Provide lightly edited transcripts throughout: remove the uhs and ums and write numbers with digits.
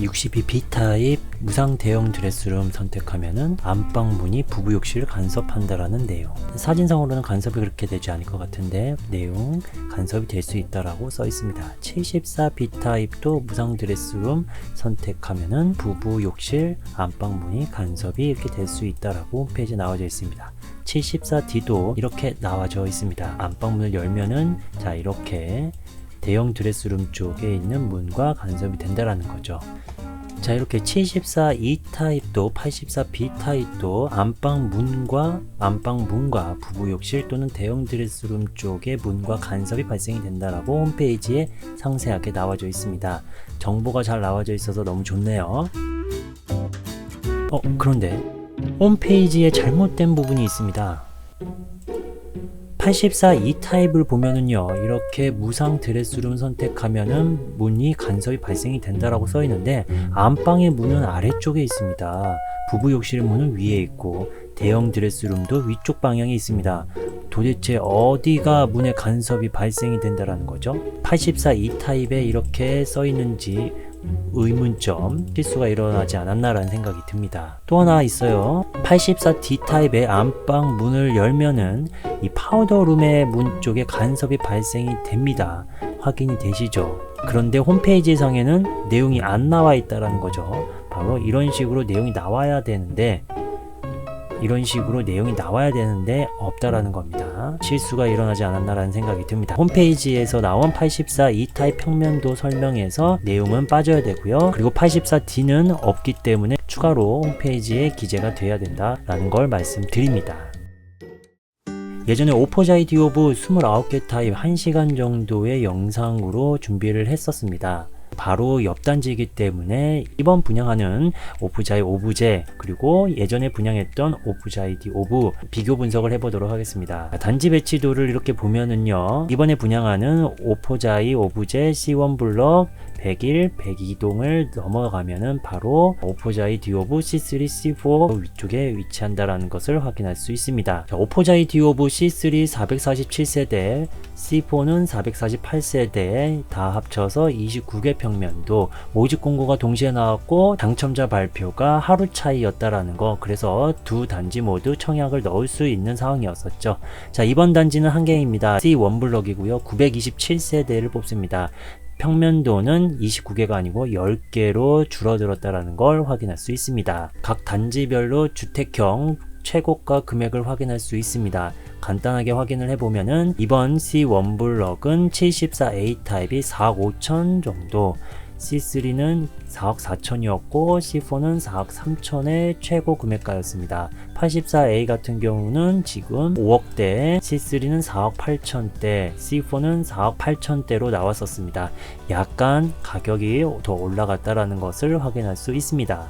62 B타입 무상 대형 드레스룸 선택하면은 안방 문이 부부 욕실 간섭한다라는 내용. 사진상으로는 간섭이 그렇게 되지 않을 것 같은데 내용 간섭이 될 수 있다라고 써 있습니다. 74 B타입도 무상 드레스룸 선택하면은 부부 욕실 안방 문이 간섭이 이렇게 될 수 있다라고 홈페이지에 나와져 있습니다. 74D도 이렇게 나와져 있습니다. 안방문을 열면은 자 이렇게 대형 드레스룸 쪽에 있는 문과 간섭이 된다라는 거죠. 자 이렇게 74 E타입도 84 B타입도 안방문과 부부 욕실 또는 대형 드레스룸 쪽에 문과 간섭이 발생이 된다라고 홈페이지에 상세하게 나와져 있습니다. 정보가 잘 나와져 있어서 너무 좋네요. 그런데 홈페이지에 잘못된 부분이 있습니다. 84 E타입을 보면은요 이렇게 무상 드레스룸 선택하면은 문이 간섭이 발생이 된다라고 써 있는데 안방의 문은 아래쪽에 있습니다. 부부 욕실 문은 위에 있고 대형 드레스룸도 위쪽 방향에 있습니다. 도대체 어디가 문에 간섭이 발생이 된다라는 거죠? 84 E타입에 이렇게 써 있는지 의문점, 실수가 일어나지 않았나라는 생각이 듭니다. 또 하나 있어요. 84 D타입의 안방 문을 열면은 이 파우더룸의 문 쪽에 간섭이 발생이 됩니다. 확인이 되시죠? 그런데 홈페이지 상에는 내용이 안 나와 있다라는 거죠. 바로 이런 식으로 내용이 나와야 되는데 없다라는 겁니다. 실수가 일어나지 않았나라는 생각이 듭니다. 홈페이지에서 나온 84 E타입 평면도 설명에서 내용은 빠져야 되고요. 그리고 84D는 없기 때문에 추가로 홈페이지에 기재가 돼야 된다라는 걸 말씀드립니다. 예전에 오포자이 디오브 29개 타입 1시간 정도의 영상으로 준비를 했었습니다. 바로 옆단지이기 때문에 이번 분양하는 오프자이 오브제 그리고 예전에 분양했던 오프자이 디오브 비교 분석을 해보도록 하겠습니다. 단지 배치도를 이렇게 보면은요 이번에 분양하는 오프자이 오브제 C1 블럭 101, 102동을 넘어가면은 바로 오포자이 디오브 C3, C4 위쪽에 위치한다라는 것을 확인할 수 있습니다. 자, 오포자이 디오브 C3 447세대, C4는 448세대 다 합쳐서 29개 평면도 모집 공고가 동시에 나왔고 당첨자 발표가 하루 차이였다라는 거. 그래서 두 단지 모두 청약을 넣을 수 있는 상황이었었죠. 자, 이번 단지는 한 개입니다. C1 블럭이고요. 927세대를 뽑습니다. 평면도는 29개가 아니고 10개로 줄어들었다는 걸 확인할 수 있습니다. 각 단지별로 주택형 최고가 금액을 확인할 수 있습니다. 간단하게 확인을 해보면은 이번 C1 블럭은 74A 타입이 4억 5천 정도, C3는 4억 4천이었고 C4는 4억 3천의 최고 금액가였습니다. 84A 같은 경우는 지금 5억대, C3는 4억 8천대, C4는 4억 8천대로 나왔었습니다. 약간 가격이 더 올라갔다라는 것을 확인할 수 있습니다.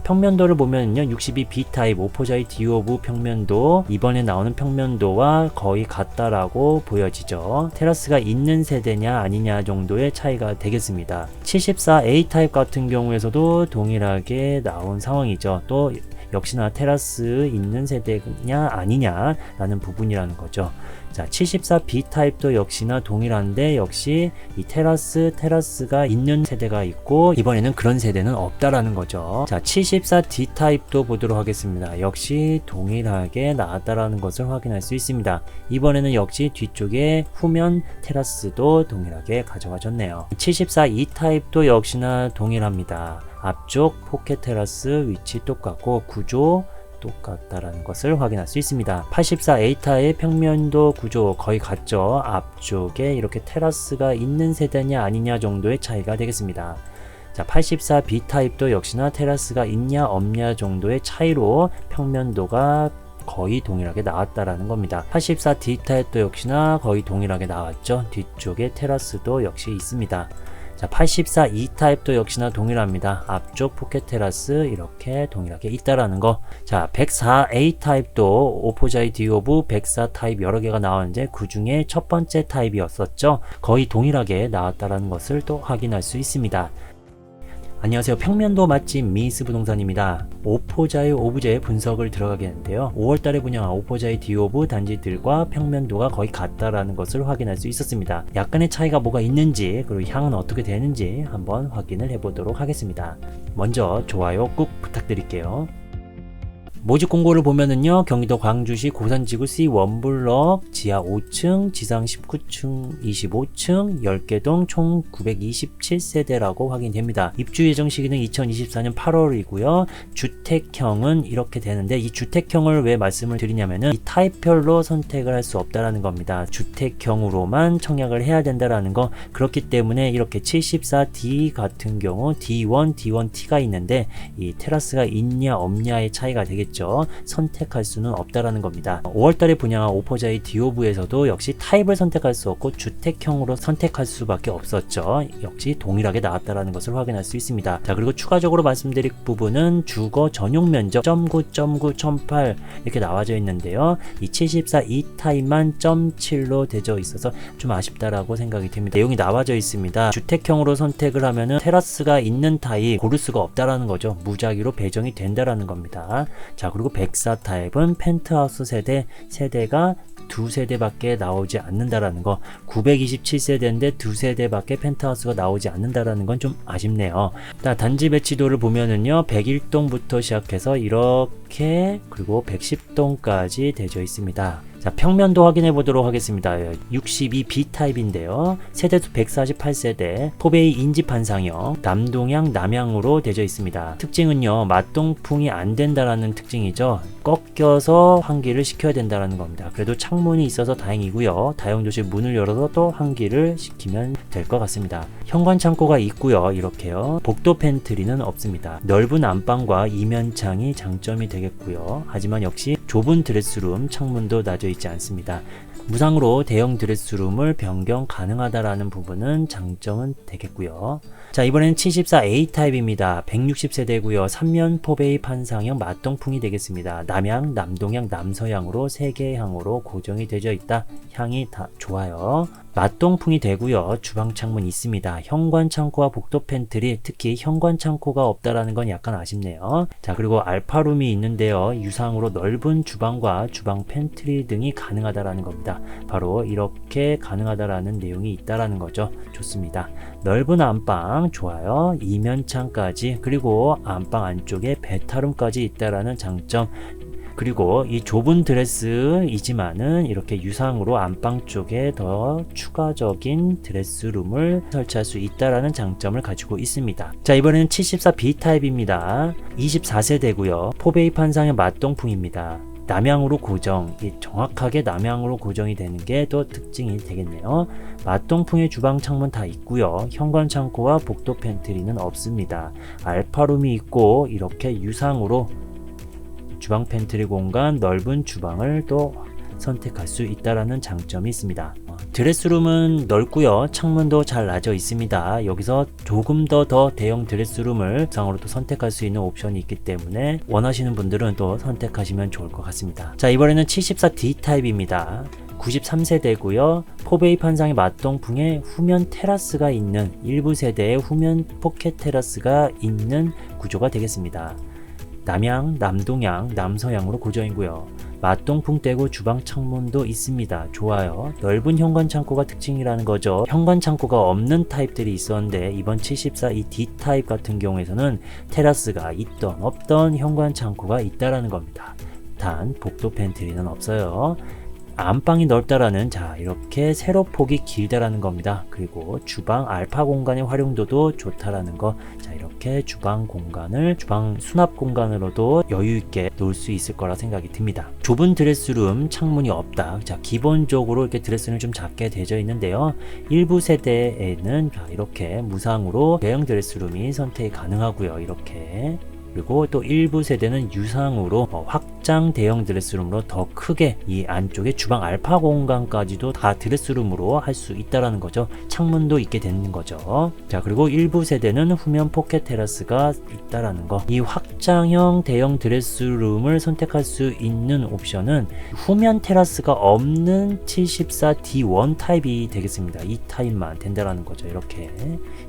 평면도를 보면요 62 B타입 오포자이 디오브 평면도 이번에 나오는 평면도와 거의 같다라고 보여지죠. 테라스가 있는 세대냐 아니냐 정도의 차이가 되겠습니다. 74 A타입 같은 경우에서도 동일하게 나온 상황이죠. 또 역시나 테라스 있는 세대냐 아니냐 라는 부분이라는 거죠. 자, 74 B타입도 역시나 동일한데 역시 이 테라스가 있는 세대가 있고 이번에는 그런 세대는 없다라는 거죠. 자, 74 D타입도 보도록 하겠습니다. 역시 동일하게 나왔다라는 것을 확인할 수 있습니다. 이번에는 역시 뒤쪽에 후면 테라스도 동일하게 가져가졌네요. 74 E타입도 역시나 동일합니다. 앞쪽 포켓 테라스 위치 똑같고 구조 똑같다라는 것을 확인할 수 있습니다. 84 A타의 평면도 구조 거의 같죠. 앞쪽에 이렇게 테라스가 있는 세대냐 아니냐 정도의 차이가 되겠습니다. 자, 84 B타입도 역시나 테라스가 있냐 없냐 정도의 차이로 평면도가 거의 동일하게 나왔다라는 겁니다. 84 D타입도 역시나 거의 동일하게 나왔죠. 뒤쪽에 테라스도 역시 있습니다. 자, 84 E타입도 역시나 동일합니다. 앞쪽 포켓 테라스 이렇게 동일하게 있다라는 거. 자, 104 A타입도 오포자이 디오브 104 타입 여러 개가 나왔는데 그 중에 첫 번째 타입이었었죠. 거의 동일하게 나왔다라는 것을 또 확인할 수 있습니다. 안녕하세요. 평면도 맛집 미스 부동산입니다. 오포자의 오브제 분석을 들어가겠는데요. 5월달에 분양한 오포자의 디오브 단지들과 평면도가 거의 같다라는 것을 확인할 수 있었습니다. 약간의 차이가 뭐가 있는지 그리고 향은 어떻게 되는지 한번 확인을 해보도록 하겠습니다. 먼저 좋아요 꾹 부탁드릴게요. 모집 공고를 보면은요, 경기도 광주시 고산지구 C1블럭 지하 5층, 지상 19층, 25층, 10개 동 총 927세대라고 확인됩니다. 입주 예정 시기는 2024년 8월이고요. 주택형은 이렇게 되는데, 이 주택형을 왜 말씀을 드리냐면은 이 타입별로 선택을 할 수 없다라는 겁니다. 주택형으로만 청약을 해야 된다라는 거. 그렇기 때문에 이렇게 74D 같은 경우 D1, D1T가 있는데 이 테라스가 있냐 없냐의 차이가 되겠죠. 선택할 수는 없다라는 겁니다. 5월달에 분양한 오포자의 디오브에서도 역시 타입을 선택할 수 없고 주택형으로 선택할 수밖에 없었죠. 역시 동일하게 나왔다라는 것을 확인할 수 있습니다. 자, 그리고 추가적으로 말씀드릴 부분은 주거 전용 면적 0.9, 0.8 이렇게 나와져 있는데요. 이 74 E타입만 0.7로 되어 있어서 좀 아쉽다라고 생각이 듭니다. 내용이 나와져 있습니다. 주택형으로 선택을 하면은 테라스가 있는 타입 고를 수가 없다라는 거죠. 무작위로 배정이 된다라는 겁니다. 자, 그리고 104 타입은 펜트하우스 세대가 두 세대밖에 나오지 않는다라는 거. 927세대인데 두 세대밖에 펜트하우스가 나오지 않는다라는 건 좀 아쉽네요. 자, 단지 배치도를 보면은요, 101동부터 시작해서 이렇게 그리고 110동까지 되어 있습니다. 자, 평면도 확인해 보도록 하겠습니다. 62B 타입인데요. 세대수 148세대, 토베이 인지판상형, 남동향, 남향으로 되어 있습니다. 특징은요, 맞동풍이 안 된다라는 특징이죠. 꺾여서 환기를 시켜야 된다라는 겁니다. 그래도 창문이 있어서 다행이고요. 다용도실 문을 열어서 또 환기를 시키면 될 것 같습니다. 현관 창고가 있고요. 이렇게요. 복도 팬트리는 없습니다. 넓은 안방과 이면창이 장점이 되겠고요. 하지만 역시 좁은 드레스룸 창문도 놔져 있지 않습니다. 무상으로 대형 드레스룸을 변경 가능하다라는 부분은 장점은 되겠고요. 자, 이번에는 74A 타입입니다. 160세대고요. 3면 포베이 판상형 맞동풍이 되겠습니다. 남향, 남동향, 남서향으로 3개의 향으로 고정이 되어 있다. 향이 다 좋아요. 맞동풍이 되고요. 주방 창문 있습니다. 현관 창고와 복도 팬트리, 특히 현관 창고가 없다라는 건 약간 아쉽네요. 자, 그리고 알파룸이 있는데요. 유상으로 넓은 주방과 주방 팬트리 등이 가능하다라는 겁니다. 바로 이렇게 가능하다라는 내용이 있다라는 거죠. 좋습니다. 넓은 안방 좋아요. 이면창까지, 그리고 안방 안쪽에 베타룸까지 있다라는 장점. 그리고 이 좁은 드레스이지만은 이렇게 유상으로 안방 쪽에 더 추가적인 드레스룸을 설치할 수 있다라는 장점을 가지고 있습니다. 자, 이번에는 74B 타입입니다. 24세대고요. 포베이 판상의 맞동풍입니다. 남향으로 고정, 정확하게 남향으로 고정이 되는 게 더 특징이 되겠네요. 맞동풍의 주방 창문 다 있고요. 현관 창고와 복도 팬트리는 없습니다. 알파룸이 있고 이렇게 유상으로 주방 팬트리 공간, 넓은 주방을 또 선택할 수 있다라는 장점이 있습니다. 드레스룸은 넓고요. 창문도 잘 놔져 있습니다. 여기서 조금 더 대형 드레스룸을 상으로 또 선택할 수 있는 옵션이 있기 때문에 원하시는 분들은 또 선택하시면 좋을 것 같습니다. 자, 이번에는 74D 타입입니다. 93세대고요. 포베이 판상의 맞동풍에 후면 테라스가 있는 일부 세대의 후면 포켓 테라스가 있는 구조가 되겠습니다. 남향, 남동향, 남서향으로 고정이고요. 맞동풍 떼고 주방 창문도 있습니다. 좋아요. 넓은 현관 창고가 특징이라는 거죠. 현관 창고가 없는 타입들이 있었는데 이번 74 이 D 타입 같은 경우에서는 테라스가 있던 없던 현관 창고가 있다라는 겁니다. 단 복도 팬트리는 없어요. 안방이 넓다라는, 자, 이렇게 세로폭이 길다라는 겁니다. 그리고 주방 알파 공간의 활용도도 좋다라는 거. 자, 이렇게 주방 공간을 주방 수납 공간으로도 여유 있게 놓을 수 있을 거라 생각이 듭니다. 좁은 드레스룸 창문이 없다. 자, 기본적으로 이렇게 드레스룸이 좀 작게 되어 있는데요. 일부 세대에는 이렇게 무상으로 대형 드레스룸이 선택이 가능하고요. 이렇게. 그리고 또 일부 세대는 유상으로 확 확장 대형 드레스룸으로 더 크게 이 안쪽에 주방 알파 공간까지도 다 드레스룸으로 할 수 있다라는 거죠. 창문도 있게 되는 거죠. 자, 그리고 일부 세대는 후면 포켓 테라스가 있다라는 거. 이 확장형 대형 드레스룸을 선택할 수 있는 옵션은 후면 테라스가 없는 74D1 타입이 되겠습니다. 이 타입만 된다라는 거죠. 이렇게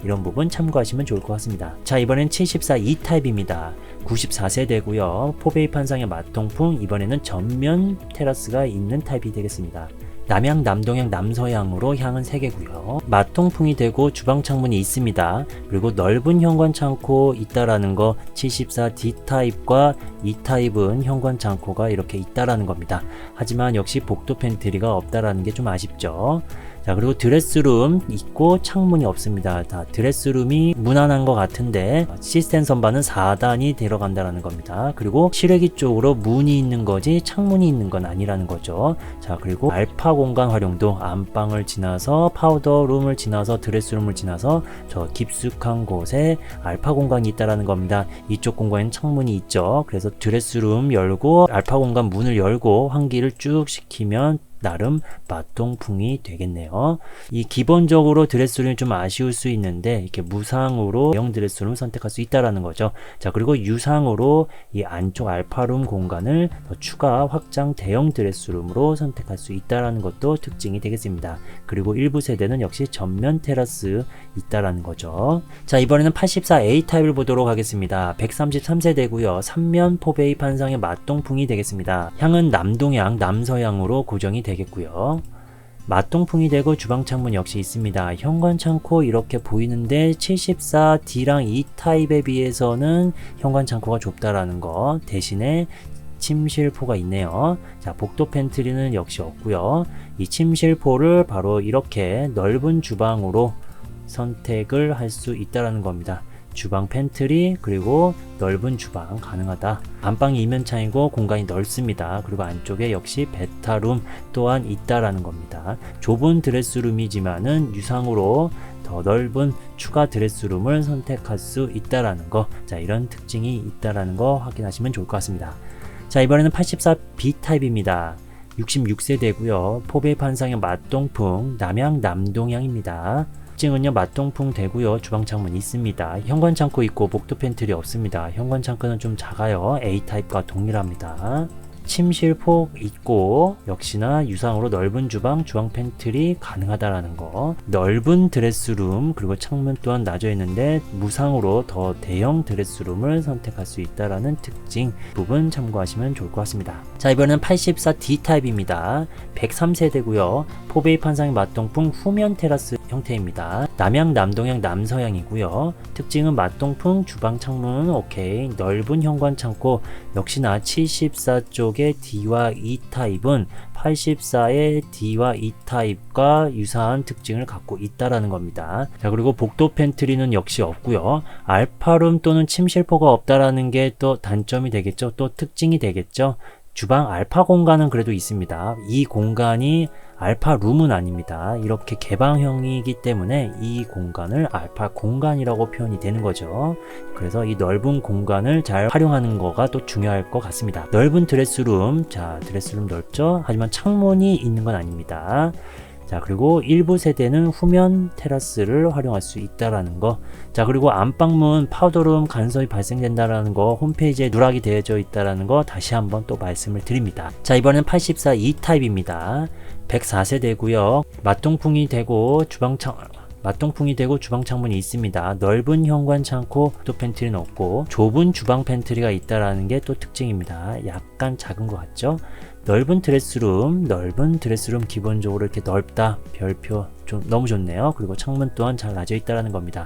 이런 부분 참고하시면 좋을 것 같습니다. 자, 이번엔 74E 타입입니다. 94세대고요. 포베이 판상의 마통풍, 이번에는 전면 테라스가 있는 타입이 되겠습니다. 남향, 남동향, 남서향으로 향은 3개고요. 마통풍이 되고 주방 창문이 있습니다. 그리고 넓은 현관 창고 있다라는 거, 74D 타입과 E 타입은 현관 창고가 이렇게 있다라는 겁니다. 하지만 역시 복도 팬트리가 없다라는 게 좀 아쉽죠. 자, 그리고 드레스룸 있고 창문이 없습니다. 다 드레스룸이 무난한 것 같은데 시스템 선반은 4단이 들어간다는 겁니다. 그리고 실외기 쪽으로 문이 있는 거지 창문이 있는 건 아니라는 거죠. 자, 그리고 알파 공간 활용도 안방을 지나서 파우더룸을 지나서 드레스룸을 지나서 저 깊숙한 곳에 알파 공간이 있다는 겁니다. 이쪽 공간에는 창문이 있죠. 그래서 드레스룸 열고 알파 공간 문을 열고 환기를 쭉 시키면 나름 마통풍이 되겠네요. 이 기본적으로 드레스룸이 좀 아쉬울 수 있는데 이렇게 무상으로 대형 드레스룸을 선택할 수 있다라는 거죠. 자, 그리고 유상으로 이 안쪽 알파룸 공간을 더 추가 확장 대형 드레스룸으로 선택할 수 있다라는 것도 특징이 되겠습니다. 그리고 일부 세대는 역시 전면 테라스 있다라는 거죠. 자, 이번에는 84A 타입을 보도록 하겠습니다. 133세대고요. 3면 포베이 판상의 마통풍이 되겠습니다. 향은 남동향, 남서향으로 고정이 되겠고요. 마통풍이 되고 주방 창문 역시 있습니다. 현관 창고 이렇게 보이는데 74D랑 E 타입에 비해서는 현관 창고가 좁다라는 거. 대신에 침실포가 있네요. 자, 복도 팬트리는 역시 없고요. 이 침실포를 바로 이렇게 넓은 주방으로 선택을 할 수 있다라는 겁니다. 주방 팬트리 그리고 넓은 주방 가능하다. 안방이 이면창이고 공간이 넓습니다. 그리고 안쪽에 역시 베타룸 또한 있다라는 겁니다. 좁은 드레스룸이지만은 유상으로 더 넓은 추가 드레스룸을 선택할 수 있다라는 거. 자, 이런 특징이 있다라는 거 확인하시면 좋을 것 같습니다. 자, 이번에는 84B 타입입니다. 66세대고요. 포베이 판상의 마통풍, 남향, 남동향입니다. 특징은요, 마통풍 되고요. 주방 창문 있습니다. 현관 창고 있고 복도 팬트리 없습니다. 현관 창고는 좀 작아요. A 타입과 동일합니다. 침실포 있고 역시나 유상으로 넓은 주방, 주방 팬트리 가능하다라는 거. 넓은 드레스룸 그리고 창문 또한 낮아 있는데 무상으로 더 대형 드레스룸을 선택할 수 있다라는 특징 부분 참고하시면 좋을 것 같습니다. 자, 이번엔 84D 타입입니다. 103세대고요. 포베이 판상의 마통풍 후면 테라스 형태입니다. 남향, 남동향, 남서향이고요. 특징은 마통풍, 주방 창문 오케이, 넓은 현관 창고 역시나 74쪽의 D와 E 타입은 84의 D와 E 타입과 유사한 특징을 갖고 있다라는 겁니다. 자, 그리고 복도 팬트리는 역시 없고요. 알파룸 또는 침실포가 없다라는 게 또 단점이 되겠죠. 또 특징이 되겠죠. 주방 알파 공간은 그래도 있습니다. 이 공간이 알파 룸은 아닙니다. 이렇게 개방형이기 때문에 이 공간을 알파 공간이라고 표현이 되는 거죠. 그래서 이 넓은 공간을 잘 활용하는 거가 또 중요할 것 같습니다. 넓은 드레스룸, 자, 드레스룸 넓죠? 하지만 창문이 있는 건 아닙니다. 자, 그리고 일부 세대는 후면 테라스를 활용할 수 있다라는 거. 자, 그리고 안방문 파우더룸 간섭이 발생된다라는 거 홈페이지에 누락이 되어져 있다라는 거 다시 한번 또 말씀을 드립니다. 자, 이번엔 84E 타입입니다. 104세대고요. 마통풍이 되고 주방 창문이 있습니다. 넓은 현관 창고, 또 팬트리는 없고 좁은 주방 팬트리가 있다라는 게 또 특징입니다. 약간 작은 것 같죠? 넓은 드레스룸 기본적으로 이렇게 넓다. 별표 좀 너무 좋네요. 그리고 창문 또한 잘 낮아 있다라는 겁니다.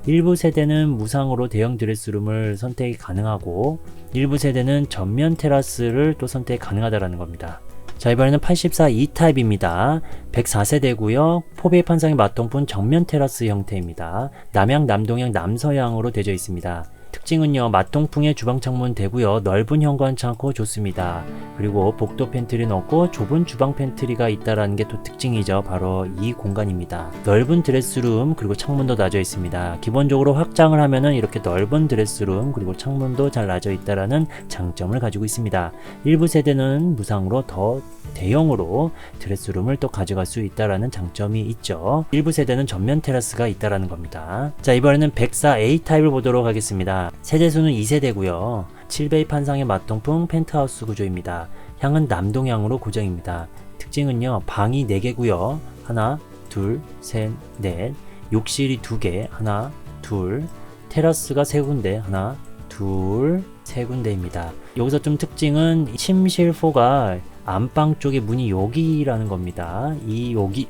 일부 세대는 무상으로 대형 드레스룸을 선택이 가능하고 일부 세대는 전면 테라스를 또 선택이 가능하다라는 겁니다. 자, 이번에는 84E 타입입니다. 104세대고요. 포베이 판상의 마통풍 정면 테라스 형태입니다. 남향, 남동향, 남서향으로 되어 있습니다. 특징은요, 맞동풍의 주방 창문 되고요, 넓은 현관 창고 좋습니다. 그리고 복도 팬트리는 없고 좁은 주방 팬트리가 있다라는 게 또 특징이죠. 바로 이 공간입니다. 넓은 드레스룸 그리고 창문도 놔져 있습니다. 기본적으로 확장을 하면은 이렇게 넓은 드레스룸 그리고 창문도 잘 놔져 있다라는 장점을 가지고 있습니다. 일부 세대는 무상으로 더 대형으로 드레스룸을 또 가져갈 수 있다라는 장점이 있죠. 일부 세대는 전면 테라스가 있다라는 겁니다. 자, 이번에는 104A 타입을 보도록 하겠습니다. 세대수는 2세대고요. 7베이 판상의 맞동풍 펜트하우스 구조입니다. 향은 남동향으로 고정입니다. 특징은요, 방이 4개고요. 하나, 둘, 셋, 넷. 욕실이 2개. 하나, 둘. 테라스가 3군데. 하나, 둘, 3군데입니다. 여기서 좀 특징은 침실포가 안방 쪽에 문이 여기라는 겁니다.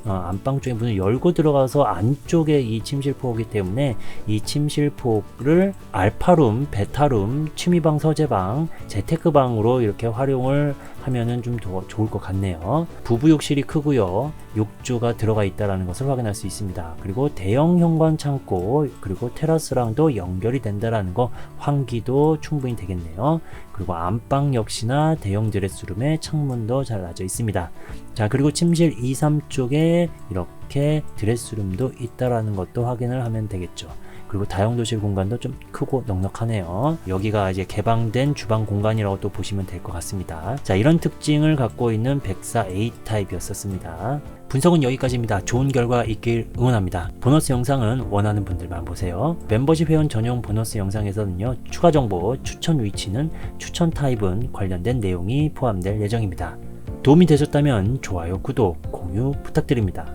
안방 쪽에 문을 열고 들어가서 안쪽에 이 침실포이기 때문에 이 침실포를 알파룸, 베타룸, 취미방, 서재방, 재테크방으로 이렇게 활용을 하면은 좀 더 좋을 것 같네요. 부부 욕실이 크고요. 욕조가 들어가 있다는 것을 확인할 수 있습니다. 그리고 대형 현관 창고 그리고 테라스랑도 연결이 된다는 거, 환기도 충분히 되겠네요. 그리고 안방 역시나 대형 드레스룸에 창문도 잘 놔져 있습니다. 자, 그리고 침실 2, 3 쪽에 이렇게 드레스룸도 있다라는 것도 확인을 하면 되겠죠. 그리고 다용도실 공간도 좀 크고 넉넉하네요. 여기가 이제 개방된 주방 공간이라고 또 보시면 될 것 같습니다. 자, 이런 특징을 갖고 있는 104A 타입이었습니다. 분석은 여기까지입니다. 좋은 결과 있길 응원합니다. 보너스 영상은 원하는 분들만 보세요. 멤버십 회원 전용 보너스 영상에서는요, 추가 정보, 추천 위치는, 추천 타입은 관련된 내용이 포함될 예정입니다. 도움이 되셨다면 좋아요, 구독, 공유 부탁드립니다.